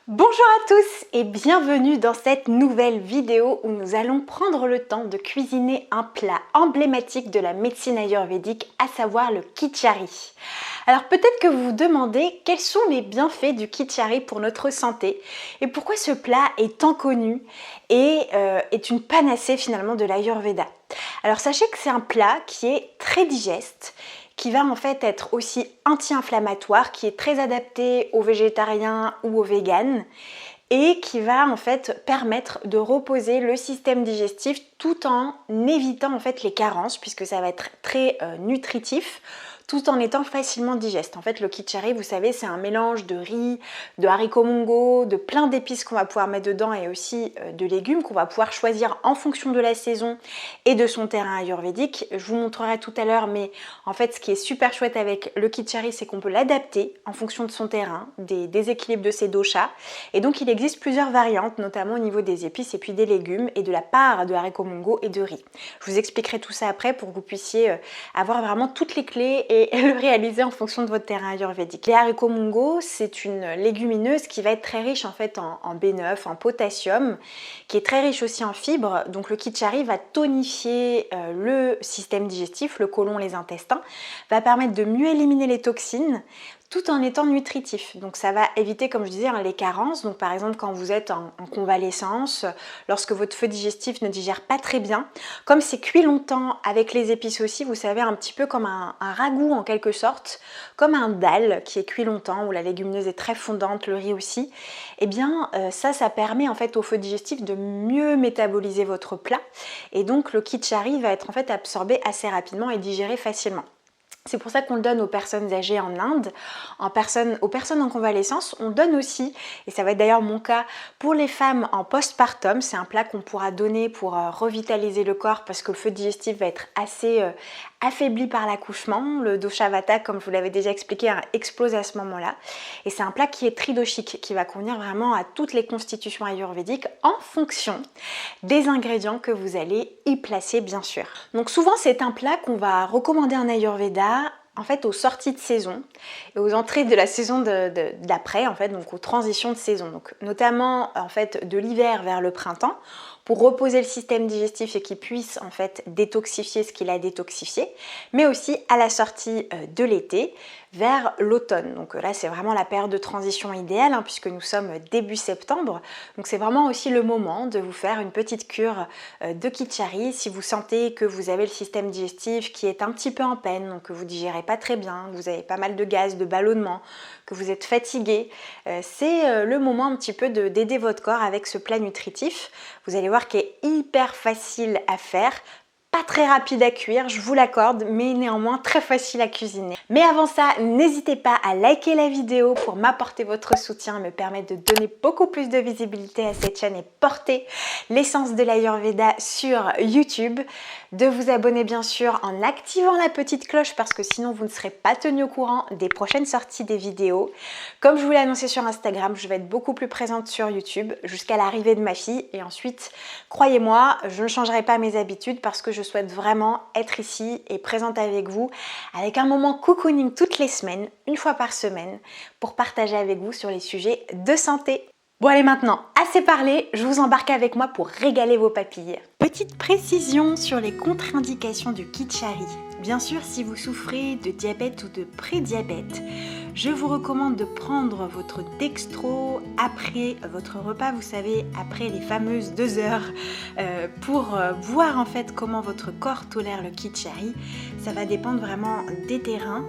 Bonjour à tous et bienvenue dans cette nouvelle vidéo où nous allons prendre le temps de cuisiner un plat emblématique de la médecine ayurvédique, à savoir le khichari. Alors peut-être que vous vous demandez quels sont les bienfaits du khichari pour notre santé et pourquoi ce plat est tant connu et est une panacée finalement de l'ayurveda. Alors sachez que c'est un plat qui est très digeste, qui va en fait être aussi anti-inflammatoire, qui est très adapté aux végétariens ou aux véganes et qui va en fait permettre de reposer le système digestif tout en évitant en fait les carences puisque ça va être très nutritif tout en étant facilement digeste. En fait, le khichari, vous savez, c'est un mélange de riz, de haricots mongo, de plein d'épices qu'on va pouvoir mettre dedans et aussi de légumes qu'on va pouvoir choisir en fonction de la saison et de son terrain ayurvédique. Je vous montrerai tout à l'heure, mais en fait, ce qui est super chouette avec le khichari, c'est qu'on peut l'adapter en fonction de son terrain, des déséquilibres de ses doshas. Et donc, il existe plusieurs variantes, notamment au niveau des épices et puis des légumes et de la part de haricots mongo et de riz. Je vous expliquerai tout ça après pour que vous puissiez avoir vraiment toutes les clés et le réaliser en fonction de votre terrain ayurvédique. Les haricots mongo, c'est une légumineuse qui va être très riche en fait en B9, en potassium, qui est très riche aussi en fibres. Donc le khichari va tonifier le système digestif, le côlon, les intestins, va permettre de mieux éliminer les toxines, tout en étant nutritif. Donc ça va éviter, comme je disais, les carences. Donc par exemple quand vous êtes en convalescence, lorsque votre feu digestif ne digère pas très bien, comme c'est cuit longtemps avec les épices aussi, vous savez, un petit peu comme un ragoût en quelque sorte, comme un dal qui est cuit longtemps, où la légumineuse est très fondante, le riz aussi, et bien ça permet en fait au feu digestif de mieux métaboliser votre plat. Et donc le khichari va être en fait absorbé assez rapidement et digéré facilement. C'est pour ça qu'on le donne aux personnes âgées en Inde, aux personnes en convalescence. On donne aussi, et ça va être d'ailleurs mon cas, pour les femmes en postpartum. C'est un plat qu'on pourra donner pour revitaliser le corps parce que le feu digestif va être assez affaibli par l'accouchement. Le dosha vata, comme je vous l'avais déjà expliqué, explose à ce moment-là. Et c'est un plat qui est tridoshique, qui va convenir vraiment à toutes les constitutions ayurvédiques en fonction des ingrédients que vous allez y placer, bien sûr. Donc souvent, c'est un plat qu'on va recommander en ayurveda en fait aux sorties de saison et aux entrées de la saison d'après, en fait, donc aux transitions de saison, donc notamment en fait de l'hiver vers le printemps, pour reposer le système digestif et qu'il puisse en fait détoxifier ce qu'il a détoxifié, mais aussi à la sortie de l'été vers l'automne. Donc là c'est vraiment la période de transition idéale puisque nous sommes début septembre, donc c'est vraiment aussi le moment de vous faire une petite cure de khichari si vous sentez que vous avez le système digestif qui est un petit peu en peine, donc que vous digérez pas très bien, que vous avez pas mal de gaz, de ballonnement, que vous êtes fatigué. C'est le moment un petit peu d'aider votre corps avec ce plat nutritif. Vous allez voir qu'il est hyper facile à faire, pas très rapide à cuire, je vous l'accorde, mais néanmoins très facile à cuisiner. Mais avant ça, n'hésitez pas à liker la vidéo pour m'apporter votre soutien, me permettre de donner beaucoup plus de visibilité à cette chaîne et porter l'essence de l'Ayurveda sur YouTube. De vous abonner bien sûr en activant la petite cloche parce que sinon vous ne serez pas tenu au courant des prochaines sorties des vidéos. Comme je vous l'ai annoncé sur Instagram, je vais être beaucoup plus présente sur YouTube jusqu'à l'arrivée de ma fille et ensuite, croyez-moi, je ne changerai pas mes habitudes parce que je souhaite vraiment être ici et présente avec vous avec un moment cocooning toutes les semaines, une fois par semaine, pour partager avec vous sur les sujets de santé. Bon allez maintenant, assez parlé, je vous embarque avec moi pour régaler vos papilles. Petite précision sur les contre-indications du khichari. Bien sûr, si vous souffrez de diabète ou de prédiabète, je vous recommande de prendre votre dextro après votre repas, vous savez, après les fameuses 2 heures, pour voir en fait comment votre corps tolère le khichari. Ça va dépendre vraiment des terrains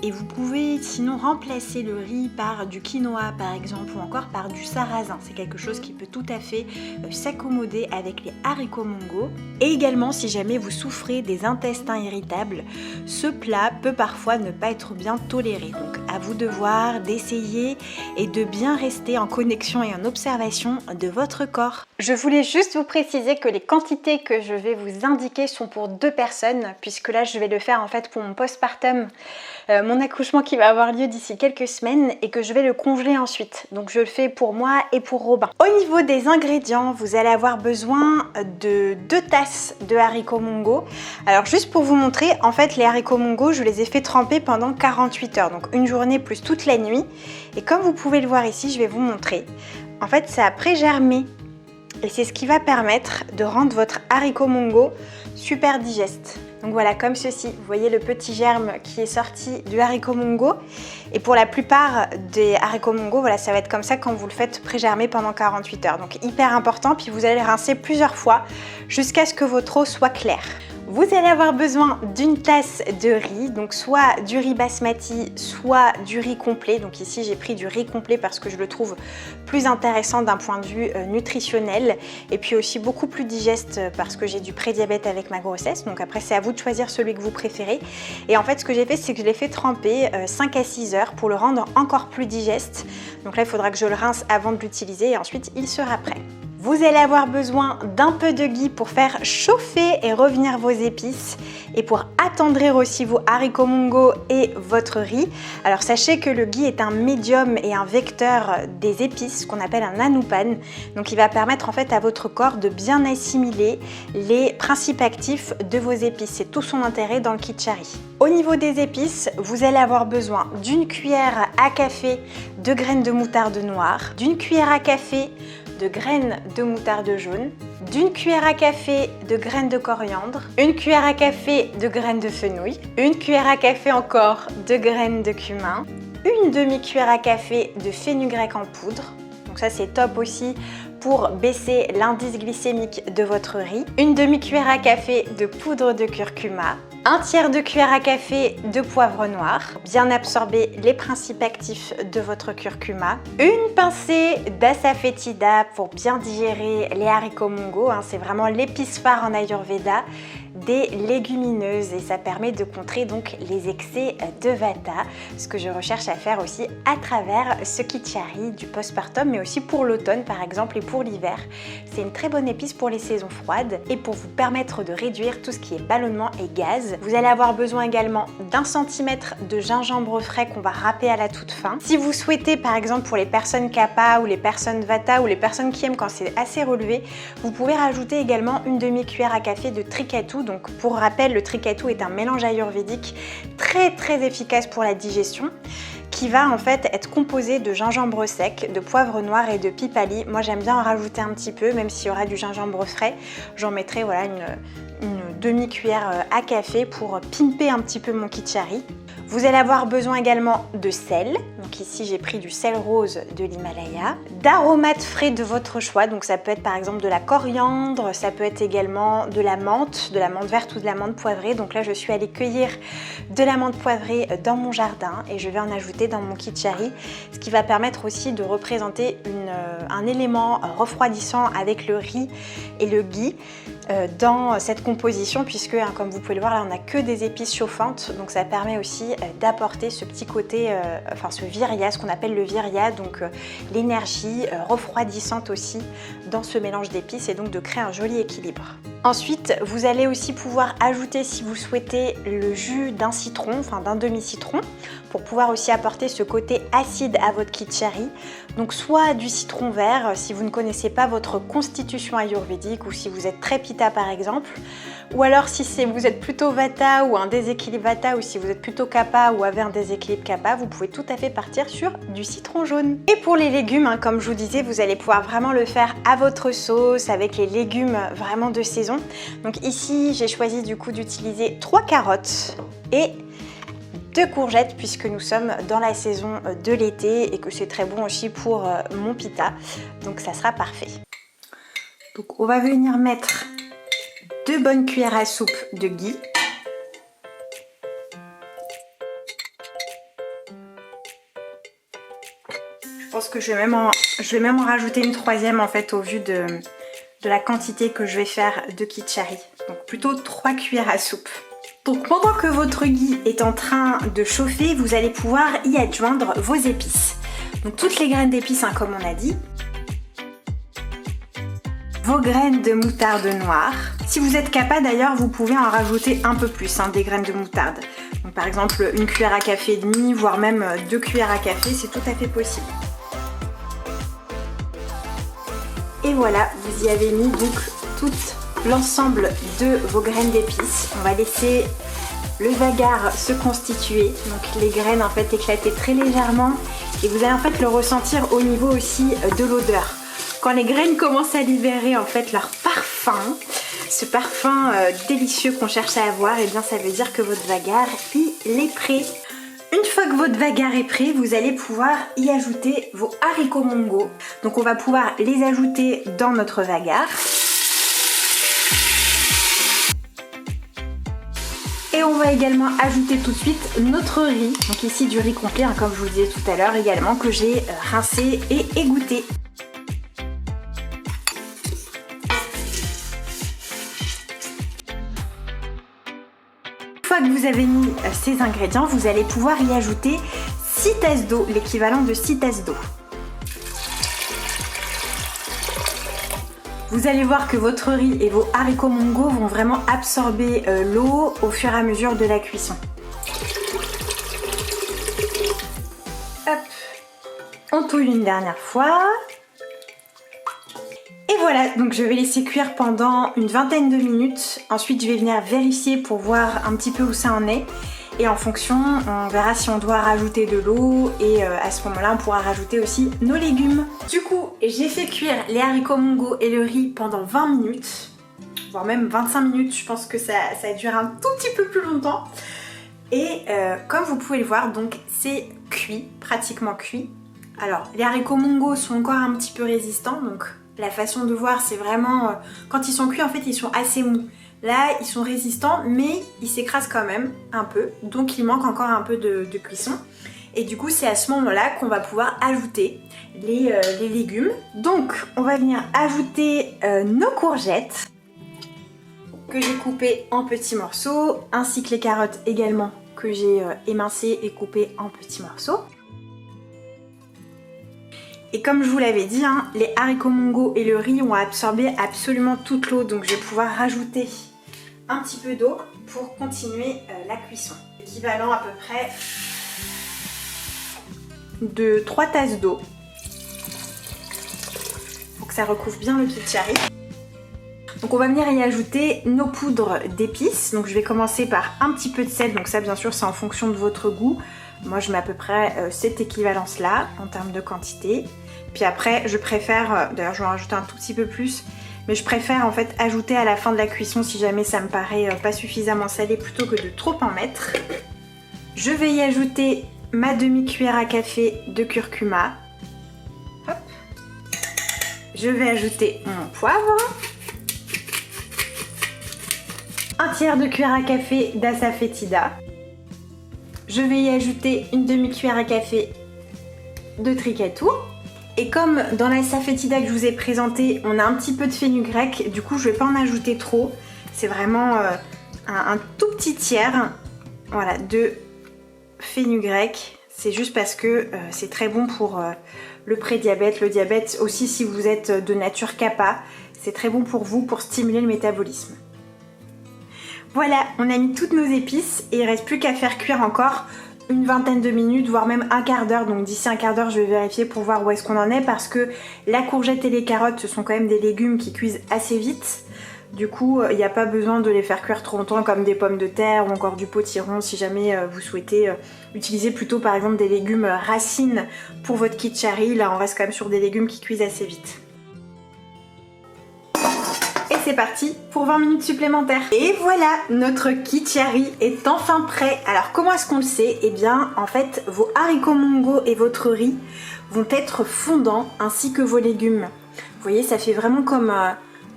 et vous pouvez sinon remplacer le riz par du quinoa par exemple ou encore par du sarrasin. C'est quelque chose qui peut tout à fait s'accommoder avec les haricots mongo. Et également, si jamais vous souffrez des intestins irritables, ce plat peut parfois ne pas être bien toléré. Donc à vous de voir, d'essayer et de bien rester en connexion et en observation de votre corps. Je voulais juste vous préciser que les quantités que je vais vous indiquer sont pour 2 personnes, puisque là je vais le faire en fait pour mon postpartum, mon accouchement qui va avoir lieu d'ici quelques semaines et que je vais le congeler ensuite. Donc je le fais pour moi et pour Robin. Au niveau des ingrédients, vous allez avoir besoin de 2 tasses de haricots mongo. Alors juste pour vous montrer, en fait les haricots mongo, je les ai fait tremper pendant 48 heures. Donc une journée journée plus toute la nuit. Et comme vous pouvez le voir ici, je vais vous montrer. En fait, ça a pré-germé. Et c'est ce qui va permettre de rendre votre haricot mongo super digeste. Donc voilà, comme ceci, vous voyez le petit germe qui est sorti du haricot mongo. Et pour la plupart des haricots mongo, voilà, ça va être comme ça quand vous le faites pré-germer pendant 48 heures. Donc hyper important, puis vous allez rincer plusieurs fois jusqu'à ce que votre eau soit claire. Vous allez avoir besoin d'une tasse de riz, donc soit du riz basmati, soit du riz complet. Donc ici j'ai pris du riz complet parce que je le trouve plus intéressant d'un point de vue nutritionnel et puis aussi beaucoup plus digeste parce que j'ai du prédiabète avec ma grossesse. Donc après c'est à vous de choisir celui que vous préférez. Et en fait ce que j'ai fait, c'est que je l'ai fait tremper 5 à 6 heures pour le rendre encore plus digeste. Donc là il faudra que je le rince avant de l'utiliser et ensuite il sera prêt. Vous allez avoir besoin d'un peu de ghee pour faire chauffer et revenir vos épices et pour attendrir aussi vos haricots mongo et votre riz. Alors sachez que le ghee est un médium et un vecteur des épices, qu'on appelle un anupan. Donc il va permettre en fait à votre corps de bien assimiler les principes actifs de vos épices. C'est tout son intérêt dans le kitchari. Au niveau des épices, vous allez avoir besoin d'une cuillère à café de graines de moutarde noire, d'une cuillère à café de graines de moutarde jaune, d'une cuillère à café de graines de coriandre, une cuillère à café de graines de fenouil, une cuillère à café encore de graines de cumin, une demi-cuillère à café de fenugrec en poudre. Donc ça c'est top aussi pour baisser l'indice glycémique de votre riz, une demi-cuillère à café de poudre de curcuma, un tiers de cuillère à café de poivre noir, bien absorber les principes actifs de votre curcuma, une pincée d'asafoetida pour bien digérer les haricots mongo, c'est vraiment l'épice phare en Ayurveda, des légumineuses et ça permet de contrer donc les excès de vata, ce que je recherche à faire aussi à travers ce kitchari du postpartum mais aussi pour l'automne par exemple et pour l'hiver. C'est une très bonne épice pour les saisons froides et pour vous permettre de réduire tout ce qui est ballonnement et gaz. Vous allez avoir besoin également d'1 centimètre de gingembre frais qu'on va râper à la toute fin. Si vous souhaitez par exemple pour les personnes kapha ou les personnes vata ou les personnes qui aiment quand c'est assez relevé, vous pouvez rajouter également une demi-cuillère à café de trikatu. Donc pour rappel, le trikatu est un mélange ayurvédique très efficace pour la digestion qui va en fait être composé de gingembre sec, de poivre noir et de pipali. Moi j'aime bien en rajouter un petit peu, même s'il y aura du gingembre frais, j'en mettrai voilà, une demi-cuillère à café pour pimper un petit peu mon kitchari. Vous allez avoir besoin également de sel, donc ici j'ai pris du sel rose de l'Himalaya, d'aromates frais de votre choix, donc ça peut être par exemple de la coriandre, ça peut être également de la menthe verte ou de la menthe poivrée. Donc là je suis allée cueillir de la menthe poivrée dans mon jardin et je vais en ajouter dans mon kitchari, ce qui va permettre aussi de représenter un élément refroidissant avec le riz et le ghee dans cette composition, puisque comme vous pouvez le voir là on n'a que des épices chauffantes, donc ça permet aussi d'apporter ce petit côté, ce virya, ce qu'on appelle le virya, donc l'énergie refroidissante aussi dans ce mélange d'épices et donc de créer un joli équilibre. Ensuite, vous allez aussi pouvoir ajouter, si vous souhaitez, le jus d'un citron, enfin d'un demi-citron, pour pouvoir aussi apporter ce côté acide à votre kitchari. Donc soit du citron vert, si vous ne connaissez pas votre constitution ayurvédique ou si vous êtes très pitta par exemple, ou alors si vous êtes plutôt vata ou un déséquilibre vata, ou si vous êtes plutôt kapha ou avez un déséquilibre kapha, vous pouvez tout à fait partir sur du citron jaune. Et pour les légumes, comme je vous disais, vous allez pouvoir vraiment le faire à votre sauce, avec les légumes vraiment de saison. Donc ici, j'ai choisi du coup d'utiliser 3 carottes et 2 courgettes, puisque nous sommes dans la saison de l'été et que c'est très bon aussi pour mon pitta. Donc ça sera parfait. Donc on va venir mettre 2 bonnes cuillères à soupe de ghee. Je pense que je vais même en rajouter une 3e en fait au vu de la quantité que je vais faire de kitchari. Donc plutôt 3 cuillères à soupe. Donc pendant que votre ghee est en train de chauffer, vous allez pouvoir y adjoindre vos épices. Donc toutes les graines d'épices comme on a dit. Vos graines de moutarde noire. Si vous êtes kapha d'ailleurs, vous pouvez en rajouter un peu plus, des graines de moutarde. Donc par exemple une cuillère à café et demi, voire même 2 cuillères à café, c'est tout à fait possible. Et voilà, vous y avez mis donc tout l'ensemble de vos graines d'épices. On va laisser le vagar se constituer, donc les graines en fait éclater très légèrement et vous allez en fait le ressentir au niveau aussi de l'odeur. Quand les graines commencent à libérer en fait leur parfum, ce parfum délicieux qu'on cherche à avoir, et bien ça veut dire que votre vagar il est prêt. Une fois que votre vagar est prêt, vous allez pouvoir y ajouter vos haricots mongo. Donc on va pouvoir les ajouter dans notre vagar. Et on va également ajouter tout de suite notre riz, donc ici du riz complet, hein, comme je vous le disais tout à l'heure également, que j'ai rincé et égoutté. Une fois que vous avez mis ces ingrédients, vous allez pouvoir y ajouter 6 tasses d'eau, l'équivalent de 6 tasses d'eau. Vous allez voir que votre riz et vos haricots mongo vont vraiment absorber l'eau au fur et à mesure de la cuisson. Hop, on touille une dernière fois. Et voilà, donc je vais laisser cuire pendant une vingtaine de minutes. Ensuite, je vais venir vérifier pour voir un petit peu où ça en est. Et en fonction, on verra si on doit rajouter de l'eau et à ce moment-là, on pourra rajouter aussi nos légumes. Du coup, j'ai fait cuire les haricots mongo et le riz pendant 20 minutes, voire même 25 minutes. Je pense que ça a duré un tout petit peu plus longtemps. Et comme vous pouvez le voir, donc c'est cuit, pratiquement cuit. Alors, les haricots mongo sont encore un petit peu résistants, donc la façon de voir, c'est vraiment... quand ils sont cuits, en fait, ils sont assez mous. Là, ils sont résistants, mais ils s'écrasent quand même un peu. Donc, il manque encore un peu de cuisson. Et du coup, c'est à ce moment-là qu'on va pouvoir ajouter les légumes. Donc, on va venir ajouter nos courgettes que j'ai coupées en petits morceaux, ainsi que les carottes également que j'ai émincées et coupées en petits morceaux. Et comme je vous l'avais dit, hein, les haricots mongo et le riz ont absorbé absolument toute l'eau, donc je vais pouvoir rajouter un petit peu d'eau pour continuer la cuisson. Équivalent à peu près de 3 tasses d'eau pour que ça recouvre bien le kichari. Donc on va venir y ajouter nos poudres d'épices. Donc je vais commencer par un petit peu de sel, donc ça bien sûr c'est en fonction de votre goût. Moi je mets à peu près cette équivalence là en termes de quantité. Puis après je préfère, d'ailleurs je vais en rajouter un tout petit peu plus, mais je préfère en fait ajouter à la fin de la cuisson si jamais ça me paraît pas suffisamment salé plutôt que de trop en mettre. Je vais y ajouter ma demi-cuillère à café de curcuma. Hop. Je vais ajouter mon poivre. Un tiers de cuillère à café d'asafoetida. Je vais y ajouter une demi-cuillère à café de tricatou. Et comme dans la safoetida que je vous ai présenté, on a un petit peu de fenugrec, du coup je ne vais pas en ajouter trop. C'est vraiment un tout petit tiers, voilà, de fenugrec. C'est juste parce que c'est très bon pour le prédiabète, le diabète aussi si vous êtes de nature kappa. C'est très bon pour vous pour stimuler le métabolisme. Voilà, on a mis toutes nos épices et il ne reste plus qu'à faire cuire encore une vingtaine de minutes, voire même un quart d'heure. Donc d'ici un quart d'heure, je vais vérifier pour voir où est-ce qu'on en est parce que la courgette et les carottes, ce sont quand même des légumes qui cuisent assez vite. Du coup, il n'y a pas besoin de les faire cuire trop longtemps comme des pommes de terre ou encore du potiron si jamais vous souhaitez utiliser plutôt par exemple des légumes racines pour votre kichari. Là, on reste quand même sur des légumes qui cuisent assez vite. C'est parti pour 20 minutes supplémentaires. Et voilà, notre kichari est enfin prêt. Alors comment est-ce qu'on le sait? Eh bien en fait vos haricots mongo et votre riz vont être fondants ainsi que vos légumes. Vous voyez, ça fait vraiment comme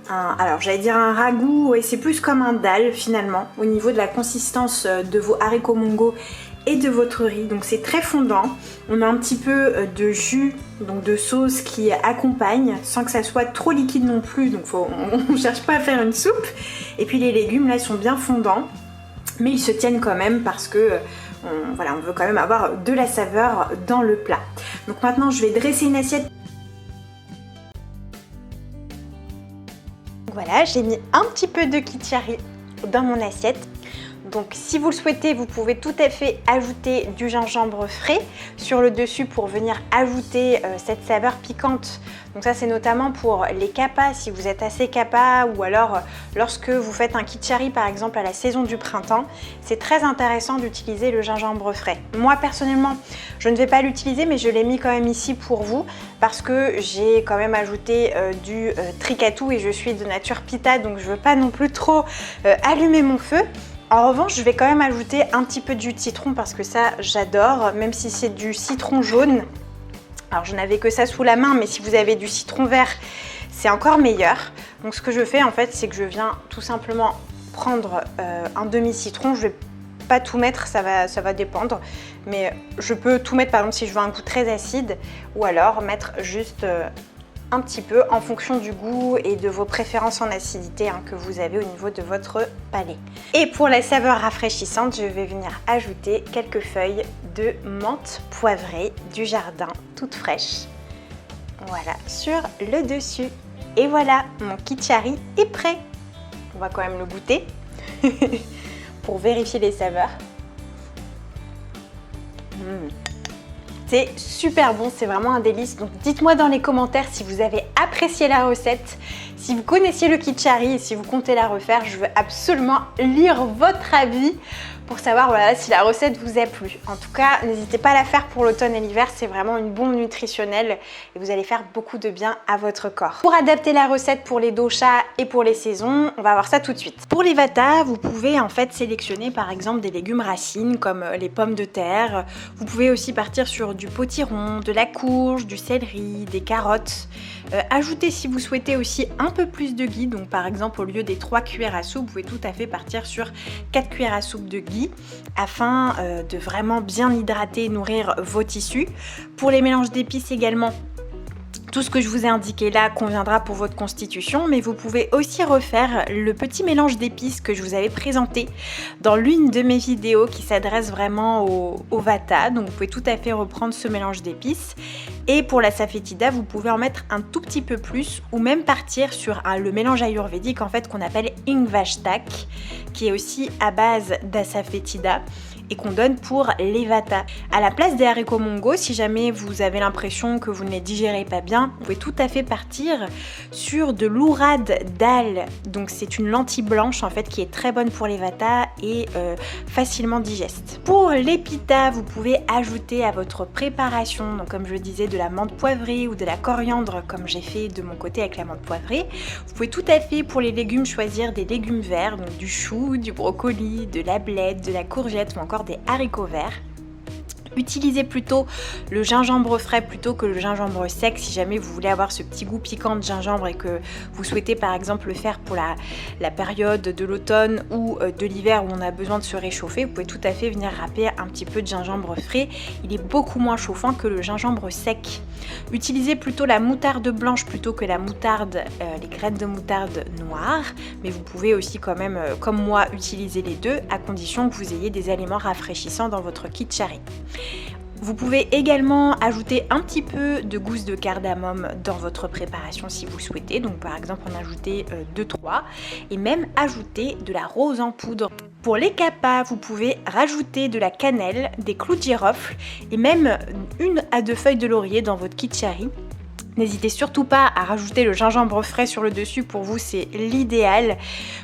alors j'allais dire un ragoût, et c'est plus comme un dal finalement au niveau de la consistance de vos haricots mongo et de votre riz. Donc c'est très fondant. On a un petit peu de jus, donc de sauce qui accompagne sans que ça soit trop liquide non plus. Donc on ne cherche pas à faire une soupe. Et puis les légumes là ils sont bien fondants, mais ils se tiennent quand même parce que voilà, on veut quand même avoir de la saveur dans le plat. Donc maintenant je vais dresser une assiette. Voilà, j'ai mis un petit peu de kichari dans mon assiette. Donc si vous le souhaitez, vous pouvez tout à fait ajouter du gingembre frais sur le dessus pour venir ajouter cette saveur piquante. Donc ça c'est notamment pour les capas, si vous êtes assez capa, ou alors lorsque vous faites un kichari par exemple à la saison du printemps, c'est très intéressant d'utiliser le gingembre frais. Moi personnellement, je ne vais pas l'utiliser, mais je l'ai mis quand même ici pour vous parce que j'ai quand même ajouté du tricatou et je suis de nature pita, donc je veux pas non plus trop allumer mon feu. En revanche, je vais quand même ajouter un petit peu de jus de citron parce que ça, j'adore, même si c'est du citron jaune. Alors, je n'avais que ça sous la main, mais si vous avez du citron vert, c'est encore meilleur. Donc, ce que je fais, en fait, c'est que je viens tout simplement prendre un demi-citron. Je vais pas tout mettre, ça va dépendre. Mais je peux tout mettre, par exemple, si je veux un goût très acide, ou alors mettre juste un petit peu en fonction du goût et de vos préférences en acidité que vous avez au niveau de votre palais. Et pour la saveur rafraîchissante, je vais venir ajouter quelques feuilles de menthe poivrée du jardin, toutes fraîches. Voilà, sur le dessus. Et voilà, mon kichari est prêt. On va quand même le goûter pour vérifier les saveurs. C'est super bon, c'est vraiment un délice. Donc dites-moi dans les commentaires si vous avez apprécié la recette, si vous connaissiez le kichari et si vous comptez la refaire. Je veux absolument lire votre avis pour savoir voilà, si la recette vous a plu. En tout cas, n'hésitez pas à la faire pour l'automne et l'hiver, c'est vraiment une bombe nutritionnelle et vous allez faire beaucoup de bien à votre corps. Pour adapter la recette pour les doshas et pour les saisons, on va voir ça tout de suite. Pour les vata, vous pouvez en fait sélectionner par exemple des légumes racines comme les pommes de terre. Vous pouvez aussi partir sur du potiron, de la courge, du céleri, des carottes. Ajoutez si vous souhaitez aussi un peu plus de ghee, donc par exemple au lieu des 3 cuillères à soupe, vous pouvez tout à fait partir sur 4 cuillères à soupe de ghee afin de vraiment bien hydrater et nourrir vos tissus. Pour les mélanges d'épices également, tout ce que je vous ai indiqué là conviendra pour votre constitution, mais vous pouvez aussi refaire le petit mélange d'épices que je vous avais présenté dans l'une de mes vidéos qui s'adresse vraiment au vata. Donc vous pouvez tout à fait reprendre ce mélange d'épices. Et pour la safetida, vous pouvez en mettre un tout petit peu plus ou même partir sur le mélange ayurvédique en fait qu'on appelle Ingvashtak, qui est aussi à base d'asafetida et qu'on donne pour les vata. À la place des haricots mongo, si jamais vous avez l'impression que vous ne les digérez pas bien, vous pouvez tout à fait partir sur de l'ourad dal. Donc c'est une lentille blanche en fait qui est très bonne pour les vata et facilement digeste. Pour les pitta, vous pouvez ajouter à votre préparation, donc comme je le disais, de la menthe poivrée ou de la coriandre comme j'ai fait de mon côté avec la menthe poivrée. Vous pouvez tout à fait pour les légumes choisir des légumes verts, donc du chou, du brocoli, de la blette, de la courgette ou encore des haricots verts. Utilisez plutôt le gingembre frais plutôt que le gingembre sec si jamais vous voulez avoir ce petit goût piquant de gingembre et que vous souhaitez par exemple le faire pour la période de l'automne ou de l'hiver où on a besoin de se réchauffer. Vous pouvez tout à fait venir râper un petit peu de gingembre frais. Il est beaucoup moins chauffant que le gingembre sec. Utilisez plutôt la moutarde blanche plutôt que la moutarde, les graines de moutarde noire. Mais vous pouvez aussi quand même, comme moi, utiliser les deux à condition que vous ayez des aliments rafraîchissants dans votre kichari. Vous pouvez également ajouter un petit peu de gousses de cardamome dans votre préparation si vous souhaitez. Donc par exemple en ajouter 2-3 et même ajouter de la rose en poudre. Pour les capas, vous pouvez rajouter de la cannelle, des clous de girofle et même 1 à 2 feuilles de laurier dans votre kichari. N'hésitez surtout pas à rajouter le gingembre frais sur le dessus, pour vous c'est l'idéal.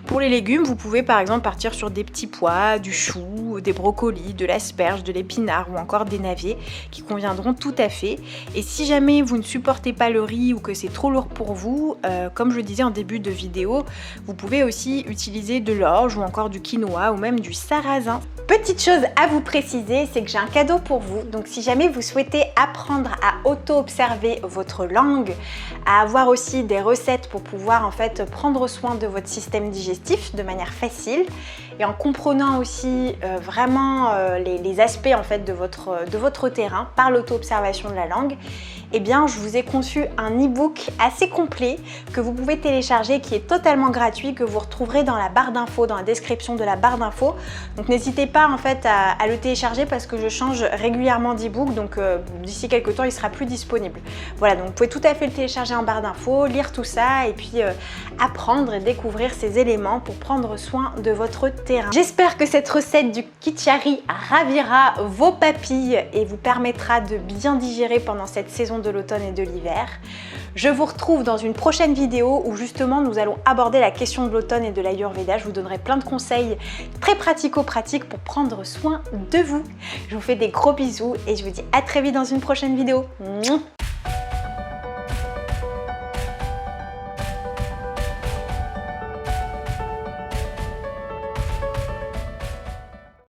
Pour les légumes, vous pouvez par exemple partir sur des petits pois, du chou, des brocolis, de l'asperge, de l'épinard ou encore des navets qui conviendront tout à fait. Et si jamais vous ne supportez pas le riz ou que c'est trop lourd pour vous, comme je le disais en début de vidéo, vous pouvez aussi utiliser de l'orge ou encore du quinoa ou même du sarrasin. Petite chose à vous préciser, c'est que j'ai un cadeau pour vous. Donc si jamais vous souhaitez apprendre à auto-observer votre langue, à avoir aussi des recettes pour pouvoir en fait prendre soin de votre système digestif de manière facile et en comprenant aussi vraiment les aspects en fait de votre terrain par l'auto-observation de la langue, eh bien je vous ai conçu un e-book assez complet que vous pouvez télécharger, qui est totalement gratuit, que vous retrouverez dans la barre d'infos, dans la description de la barre d'infos. Donc n'hésitez pas en fait à le télécharger parce que je change régulièrement d'e-book, donc d'ici quelques temps il sera plus disponible. Voilà, donc vous pouvez tout à fait le télécharger en barre d'infos, lire tout ça et puis apprendre et découvrir ces éléments pour prendre soin de votre terrain. J'espère que cette recette du Kichari ravira vos papilles et vous permettra de bien digérer pendant cette saison de l'automne et de l'hiver. Je vous retrouve dans une prochaine vidéo où justement nous allons aborder la question de l'automne et de l'Ayurveda. Je vous donnerai plein de conseils très pratico-pratiques pour prendre soin de vous. Je vous fais des gros bisous et je vous dis à très vite dans une prochaine vidéo. Mouah.